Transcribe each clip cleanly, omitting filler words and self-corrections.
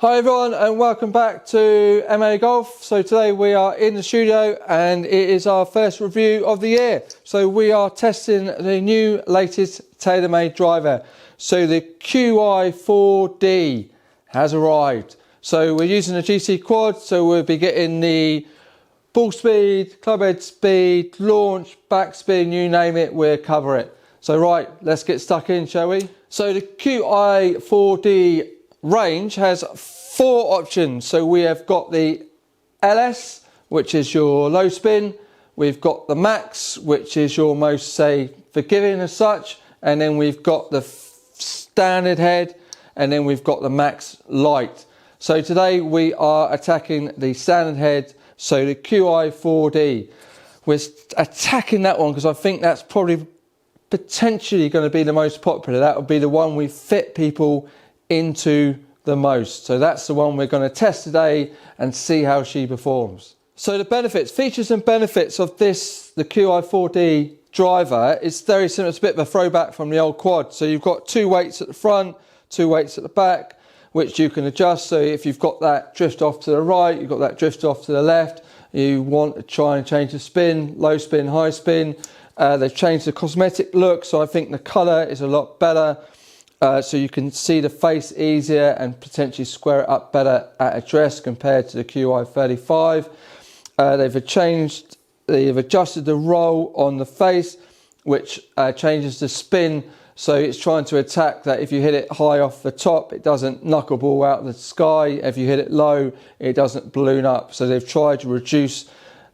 Hi everyone and welcome back to MA Golf. So today we are in the studio and it is our first review of the year. So we are testing the new latest TaylorMade driver. So the Qi4D has arrived. So we're using the GCQuad, so we'll be getting the ball speed, club head speed, launch, backspin, you name it, we'll cover it. So right, let's get stuck in, shall we? So the Qi4D range has 4 options. So we have got the LS, which is your low spin. We've got the Max, which is your most, say, forgiving as such. And then we've got the standard head. And then we've got the Max Lite. So today we are attacking the standard head. So the Qi4D. We're attacking that one because I think that's probably potentially going to be the most popular. That would be the one we fit people into the most. So that's the one we're going to test today and see how she performs. So the benefits, features and benefits of this, the Qi4D driver, is very similar. It's a bit of a throwback from the old quad. So you've got 2 weights at the front, 2 weights at the back, which you can adjust. So if you've got that drift off to the right, you've got that drift off to the left, you want to try and change the spin, low spin, high spin. They've changed the cosmetic look, so I think the colour is a lot better. So you can see the face easier and potentially square it up better at address compared to the Qi35. They've adjusted the roll on the face, which changes the spin. So it's trying to attack that if you hit it high off the top, it doesn't knuckleball out of the sky. If you hit it low, it doesn't balloon up. So they've tried to reduce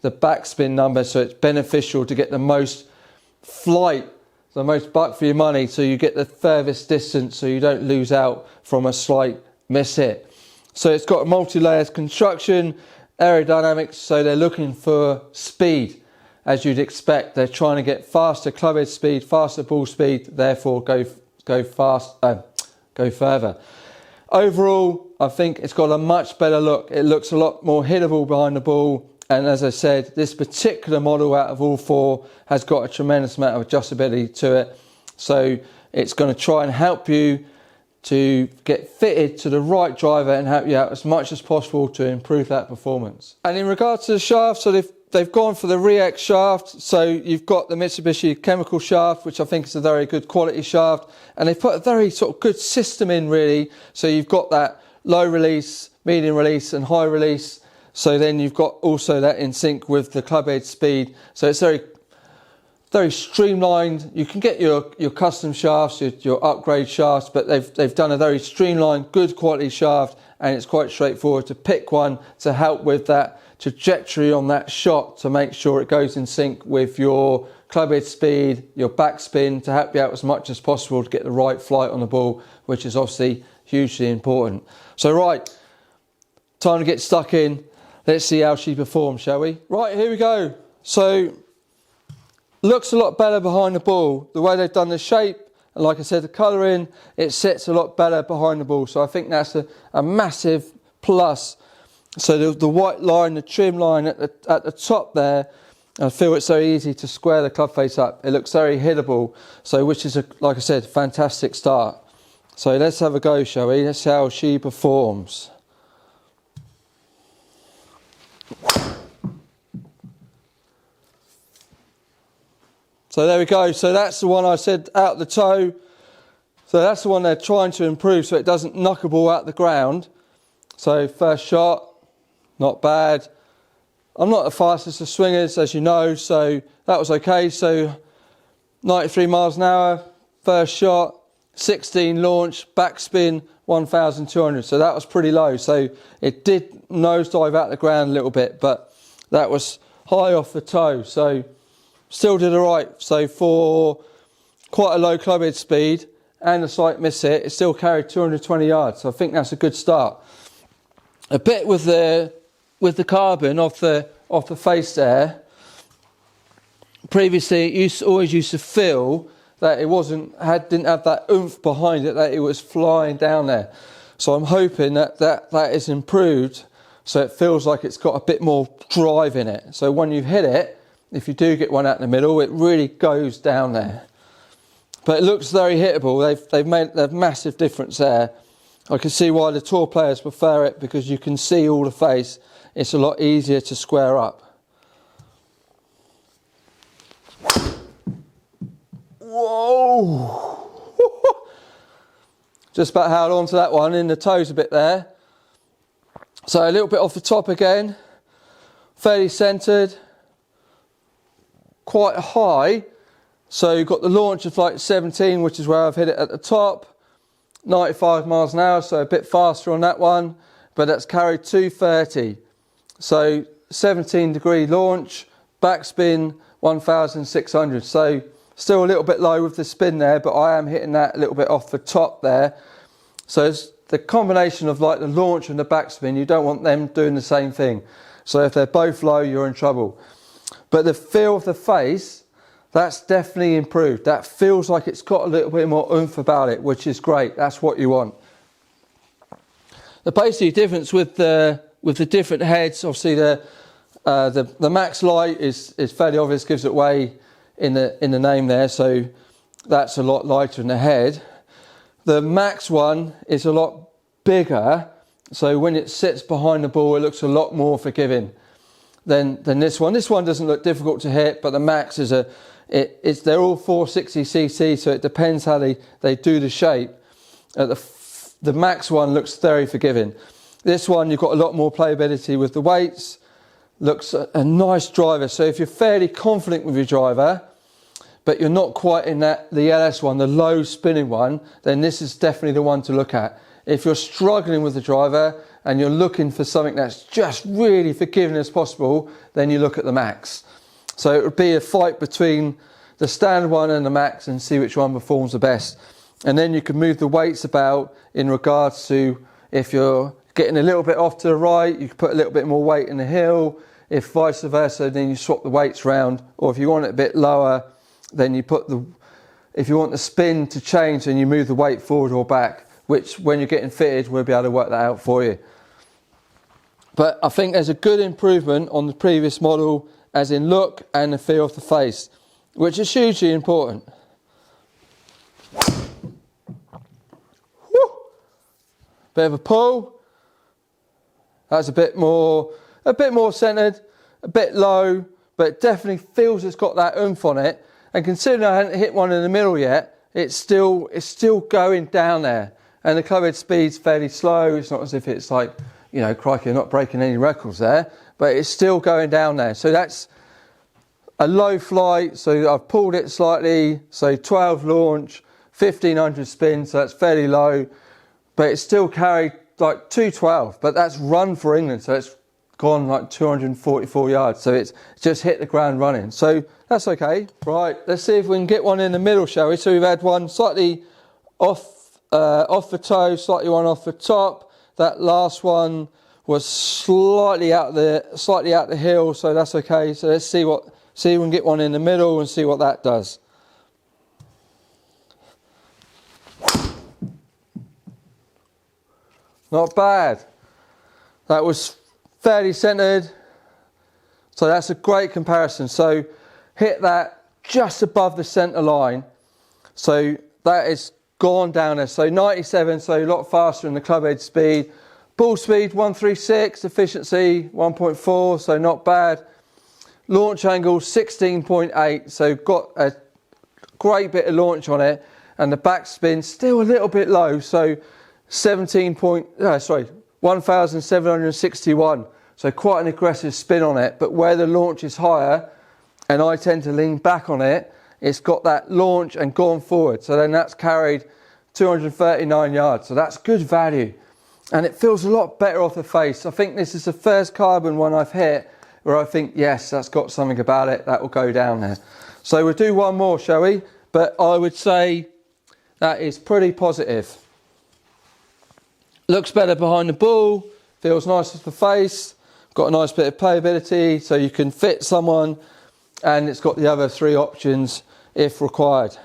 the backspin number so it's beneficial to get the most flight, the most buck for your money, so you get the furthest distance so you don't lose out from a slight miss hit. So it's got a multi-layered construction, aerodynamics, so they're looking for speed. As you'd expect, they're trying to get faster club head speed, faster ball speed, therefore go further. Overall, I think it's got a much better look. It looks a lot more hittable behind the ball. And as I said, this particular model out of all 4 has got a tremendous amount of adjustability to it. So it's going to try and help you to get fitted to the right driver and help you out as much as possible to improve that performance. And in regards to the shaft, so they've gone for the Rex shaft. So you've got the Mitsubishi chemical shaft, which I think is a very good quality shaft. And they've put a very sort of good system in, really. So you've got that low release, medium release and high release. So then you've got also that in sync with the club head speed. So it's very, very streamlined. You can get your custom shafts, your upgrade shafts, but they've done a very streamlined, good quality shaft, and it's quite straightforward to pick one to help with that trajectory on that shot to make sure it goes in sync with your club head speed, your backspin, to help you out as much as possible to get the right flight on the ball, which is obviously hugely important. So right, time to get stuck in. Let's see how she performs, shall we? Right, here we go. So, looks a lot better behind the ball. The way they've done the shape, and like I said, the colouring, it sits a lot better behind the ball. So I think that's a massive plus. So the white line, the trim line at the top there, I feel it's so easy to square the club face up. It looks very hittable, so which is, like I said, fantastic start. So let's have a go, shall we? Let's see how she performs. So there we go. So that's the one I said out the toe. So that's the one they're trying to improve so it doesn't knuckleball out the ground. So first shot, not bad. I'm not the fastest of swingers, as you know, so that was okay. So 93 miles an hour, first shot, 16 launch, backspin, 1,200. So that was pretty low. So it did nosedive out the ground a little bit, but that was high off the toe. So still did all right. So for quite a low club head speed and a slight miss hit, it still carried 220 yards. So I think that's a good start. A bit with the carbon off the face there. Previously, it always used to feel that it didn't have that oomph behind it, that it was flying down there. So I'm hoping that is improved, so it feels like it's got a bit more drive in it. So when you hit it, if you do get one out in the middle, it really goes down there. But it looks very hittable. They've made a massive difference there. I can see why the tour players prefer it, because you can see all the face. It's a lot easier to square up. Whoa! Just about held on to that one in the toes a bit there. So a little bit off the top again. Fairly centred. Quite high. So you've got the launch of like 17, which is where I've hit it at the top. 95 miles an hour, so a bit faster on that one. But that's carried 230. So 17-degree launch, backspin 1,600. So still a little bit low with the spin there, but I am hitting that a little bit off the top there. So it's the combination of like the launch and the backspin, you don't want them doing the same thing. So if they're both low, you're in trouble. But the feel of the face, that's definitely improved. That feels like it's got a little bit more oomph about it, which is great. That's what you want. The basic difference with the different heads, obviously the Max Lite is fairly obvious, gives it away in the name there, so that's a lot lighter in the head. The Max one is a lot bigger, so when it sits behind the ball, it looks a lot more forgiving than this one. This one doesn't look difficult to hit, but the Max is they're all 460cc, so it depends how they do the shape. The Max one looks very forgiving. This one, you've got a lot more playability with the weights. Looks a nice driver. So if you're fairly confident with your driver, but you're not quite in the LS one, the low spinning one, then this is definitely the one to look at. If you're struggling with the driver and you're looking for something that's just really forgiving as possible, then you look at the Max. So it would be a fight between the standard one and the Max and see which one performs the best. And then you can move the weights about in regards to if you're getting a little bit off to the right, you can put a little bit more weight in the hill. If vice versa, then you swap the weights round. Or if you want it a bit lower, then you if you want the spin to change, then you move the weight forward or back, which when you're getting fitted, we'll be able to work that out for you. But I think there's a good improvement on the previous model, as in look and the feel of the face, which is hugely important. Woo! Bit of a pull. That's a bit more centred, a bit low, but it definitely feels it's got that oomph on it. And considering I hadn't hit one in the middle yet, it's still going down there. And the clubhead speed's fairly slow. It's not as if it's like, you know, crikey, I'm not breaking any records there, but it's still going down there. So that's a low flight. So I've pulled it slightly. So 12 launch, 1500 spin. So that's fairly low, but it's still carried like 212, but that's run for England. So it's gone like 244 yards. So it's just hit the ground running. So that's okay. Right, let's see if we can get one in the middle, shall we? So we've had one slightly off the toe, slightly one off the top. That last one was slightly out the hill, so that's okay. So let's see if we can get one in the middle and see what that does. Not bad. That was fairly centered, so that's a great comparison. So hit that just above the center line, so that is gone down there. So 97, so a lot faster than the club head speed. Ball speed 136, efficiency 1.4, so not bad. Launch angle 16.8, so got a great bit of launch on it, and the backspin still a little bit low, so 1,761. So quite an aggressive spin on it, but where the launch is higher, and I tend to lean back on it, it's got that launch and gone forward. So then that's carried 239 yards. So that's good value. And it feels a lot better off the face. I think this is the first carbon one I've hit where I think, yes, that's got something about it. That will go down there. So we'll do one more, shall we? But I would say that is pretty positive. Looks better behind the ball. Feels nice off the face. Got a nice bit of playability, so you can fit someone, and it's got the other three options if required.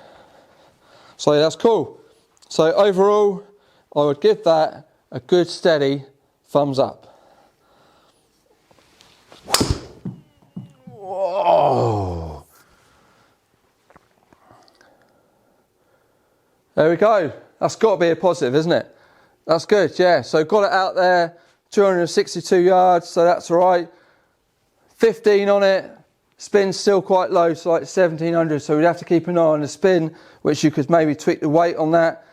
So that's cool. So overall, I would give that a good steady thumbs up. Whoa. There we go. That's got to be a positive, isn't it? That's good, yeah. So got it out there, 262 yards, so that's all right. 15 on it, spin's still quite low, so like 1700, so we'd have to keep an eye on the spin, which you could maybe tweak the weight on that.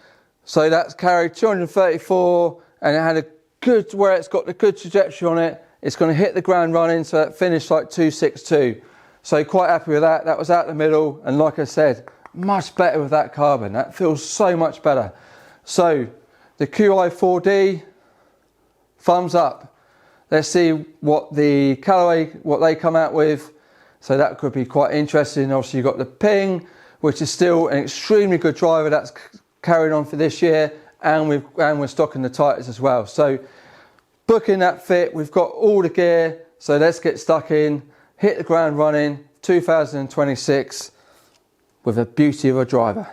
So that's carried 234, and it had a good, where it's got the good trajectory on it, it's going to hit the ground running, so it finished like 262. So quite happy with that. That was out the middle, and like I said, much better with that carbon. That feels so much better. So the Qi4D, thumbs up. Let's see what the Callaway, what they come out with. So that could be quite interesting. Obviously you've got the Ping, which is still an extremely good driver that's carried on for this year, and we're stocking the Titans as well. So booking that fit, we've got all the gear, so let's get stuck in, hit the ground running, 2026 with a beauty of a driver.